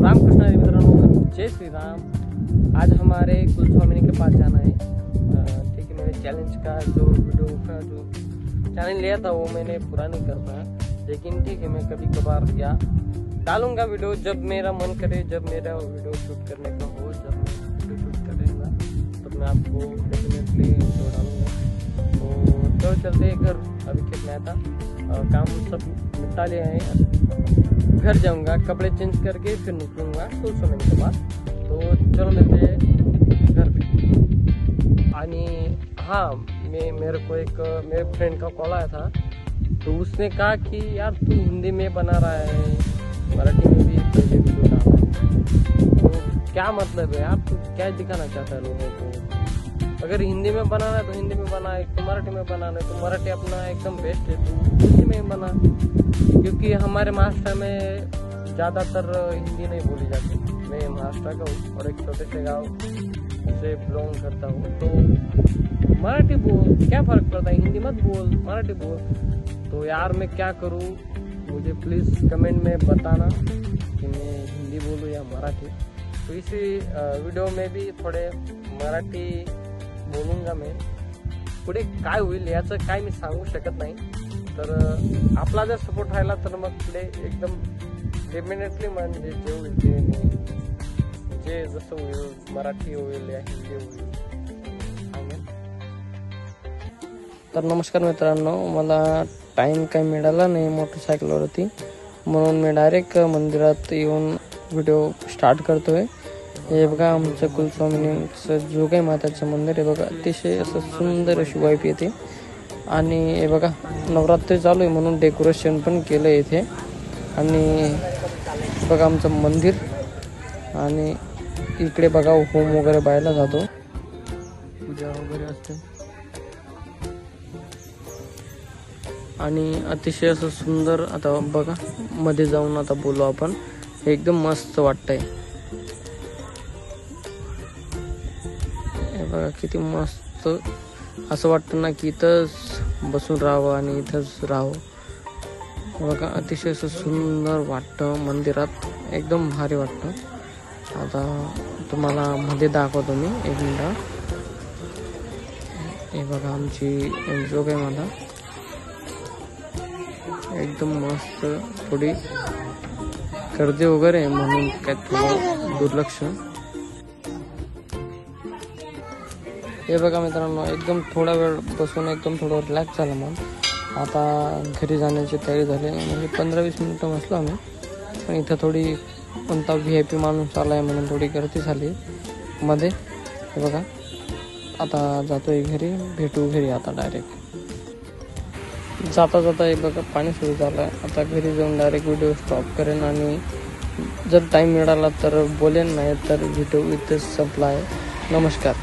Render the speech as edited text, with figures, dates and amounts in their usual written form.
रामकृष्ण हरी मित्रांनो, जय श्री राम। आज हमारे कुलस्वामिनी के पास जाना है। ठीक है, मेरे चैलेंज का जो वीडियो का जो चैलेंज लिया था वो मैंने पूरा नहीं कर पाया, लेकिन ठीक है मैं कभी कभार या डालूंगा वीडियो जब मेरा मन करे, जब मेरा वीडियो शूट करने का हो, जब मैं वीडियो शूट करूँगा तब मैं आपको डेफिनेटली वीडियो डालूंगा। तो चलते घर, अभी खेत में आया था, काम सब निपटा लिया है, घर जाऊंगा, कपड़े चेंज करके फिर निकलूंगा कुलस्वामिनी के पास। तो चलो मिलते हैं घर पे। आणि हाँ, मेरे को एक मेरे फ्रेंड का कॉल आया था, तो उसने कहा कि यार तू हिंदी में बना रहा है, मराठी में भी पहले वीडियो डाला है, तो क्या मतलब है यार, तू क्या दिखाना चाहता है लोगों को? अगर हिंदी में बनाना है तो हिंदी में बना, एक तो मराठी में बनाना है तो मराठी अपना एकदम बेस्ट है, तो हिंदी में बना। क्योंकि हमारे महाराष्ट्र में ज़्यादातर हिंदी नहीं बोली जाती। मैं महाराष्ट्र का हूँ और एक छोटे से गाँव से बिलोंग करता हूँ, तो मराठी बोल, क्या फ़र्क पड़ता है, हिंदी मत बोल, मराठी बोल। तो यार मैं क्या करूँ, मुझे प्लीज़ कमेंट में बताना कि मैं हिंदी बोलूँ या मराठी। तो इसी वीडियो में भी थोडे मराठी बोलूंगा मैं। पुढे काय होईल याचं काय मी सांगू शकत नाही, तर आपला जर सपोर्ट राहिला तर मग पुढे एकदम डेफिनेटली म्हणजे जे होईल ते मी, जे जसं होईल मराठी होईल या हिंदी होईल सांगेन। तर नमस्कार मित्रांनो, मला टाइम काही मिळाला नाही मोटरसायकलवरती, म्हणून मी डायरेक्ट मंदिरात येऊन व्हिडिओ स्टार्ट करतोय। हे बघा आमचं कुलस्वामिनीचं जोगाई माताचं मंदिर आहे बघा, अतिशय असं सुंदर अशी वाईफ येते। आणि हे बघा नवरात्री चालू आहे म्हणून डेकोरेशन पण केलं आहे इथे। आणि बघा आमचं मंदिर, आणि इकडे बघा होम वगैरे बायला जातो, पूजा वगैरे असते, आणि अतिशय असं सुंदर। आता बघा मध्ये जाऊन आता बोलू आपण, एकदम मस्त वाटतंय बघा, किती मस्त असं वाटतं ना की इथंच बसून राहावं आणि इथंच राहावं। बघा अतिशय असं सुंदर वाटतं मंदिरात, एकदम भारी वाटतं। आता तुम्हाला मध्ये दाखवतो मी, एक मिनिट। हे बघा आमची जोगाई माता, एकदम मस्त। थोडी गर्दी वगैरे म्हणून काय थोडं दुर्लक्ष। हे बघा मित्रांनो, एकदम थोडा वेळ बसून एकदम थोडं रिलॅक्स झालं मग। आता घरी जाण्याची तयारी झाली, म्हणजे 15-20 मिनिटं बसलो आम्ही, पण इथं थोडी कोणता VIP माणूस आला आहे म्हणून थोडी गर्दी झाली मध्ये। हे बघा आता जातोय घरी, भेटू घरी आता डायरेक्ट। जाता जाता हे बघा पाणी सुरू झालं आहे, आता घरी जाऊन डायरेक्ट व्हिडिओ स्टॉप करेन, आणि जर टाईम मिळाला तर बोलेन, नाही तर व्हिडिओ इथेच संपला आहे। नमस्कार।